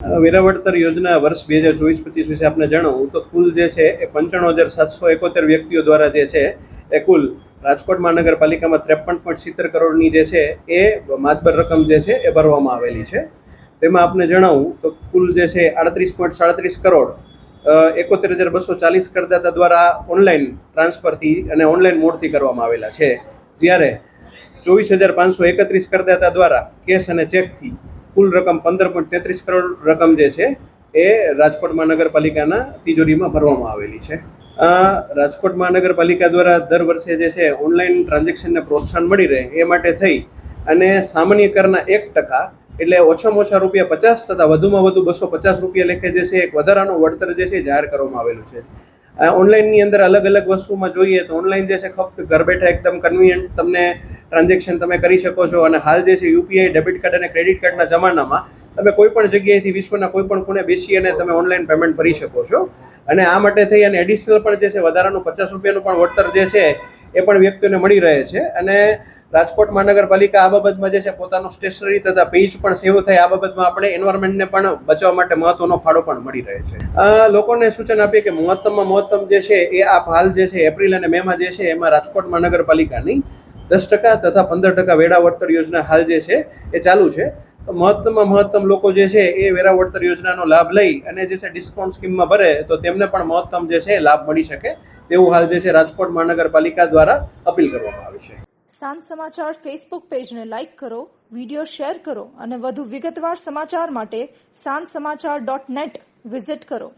વેરાવળતર યોજના વર્ષ 2024-25 વિશે આપને જણાવું તો કુલ જે છે એ 95,771 વ્યક્તિઓ દ્વારા જે છે એ કુલ રાજકોટ મહાનગરપાલિકામાં 53.70 કરોડની જે છે એ માતબર રકમ જે છે એ ભરવામાં આવેલી છે. તેમાં આપને જણાવું તો કુલ જે છે 38.37 કરોડ 71,240 કરદાતા દ્વારા ઓનલાઈન ટ્રાન્સફરથી અને ઓનલાઈન મોડથી કરવામાં આવેલા છે, જ્યારે 24,531 કરદાતા દ્વારા કેશ અને ચેકથી કુલ રકમ 15.33 કરોડ રકમ જે છે એ રાજકોટ મહાનગરપાલિકાના તિજોરીમાં ભરવામાં આવેલી છે. રાજકોટ મહાનગરપાલિકા દ્વારા દર વર્ષે જે છે ઓનલાઈન ટ્રાન્ઝેક્શનને પ્રોત્સાહન મળી રહે એ માટે થઈ અને સામાન્ય કરના 1% એટલે ઓછામાં ઓછા ₹50 તથા વધુમાં વધુ ₹250 લેખે જે છે એક વધારાનું વળતર જે છે જાહેર કરવામાં આવેલું છે. ઓનલાઈનની અંદર અલગ અલગ વસ્તુમાં જોઈએ તો ઓનલાઈન જે છે ફક્ત ઘર બેઠા એકદમ કન્વિનિયન્ટ તમને ટ્રાન્ઝેક્શન તમે કરી શકો છો, અને હાલ જે છે યુપીઆઈ, ડેબિટ કાર્ડ અને ક્રેડિટ કાર્ડના જમાનામાં તમે કોઈ પણ જગ્યાએથી વિશ્વના કોઈ પણ ખૂણે બેસી અને તમે ઓનલાઈન પેમેન્ટ કરી શકો છો. અને આ માટે થઈ અને એડિશનલ પણ જે છે વધારાનું ₹50 પણ વળતર જે છે એ પણ વ્યક્તિઓને મળી રહે છે. અને રાજકોટ મહાનગરપાલિકા આ બાબતમાં જે છે પોતાનું સ્ટેશનરી તથા પેજ પણ સેવ થાય આ બાબતમાં આપણે એન્વાયરમેન્ટને પણ બચાવવા માટે મહત્વનો ફાળો પણ મળી રહે છે. લોકોને સૂચન આપીએ કે મહત્તમમાં મહત્તમ જે છે એ આ હાલ જે છે એપ્રિલ અને મેમાં જે છે એમાં રાજકોટ મહાનગરપાલિકાની 10% તથા 15% વેરા વળતર યોજના હાલ જે છે એ ચાલુ છે. તો મહત્તમમાં મહત્તમ લોકો જે છે એ વેરા વળતર યોજનાનો લાભ લઈ અને જે છે ડિસ્કાઉન્ટ સ્કીમમાં ભરે તો તેમને પણ મહત્તમ જે છે લાભ મળી શકે તેવું હાલ જે છે રાજકોટ મહાનગરપાલિકા દ્વારા અપીલ કરવામાં આવી છે. સાંજ સમાચાર ફેસબુક પેજને લાઇક કરો, વિડીયો શેર કરો અને વધુ વિગતવાર સમાચાર માટે sanssamachar.net વિઝિટ કરો.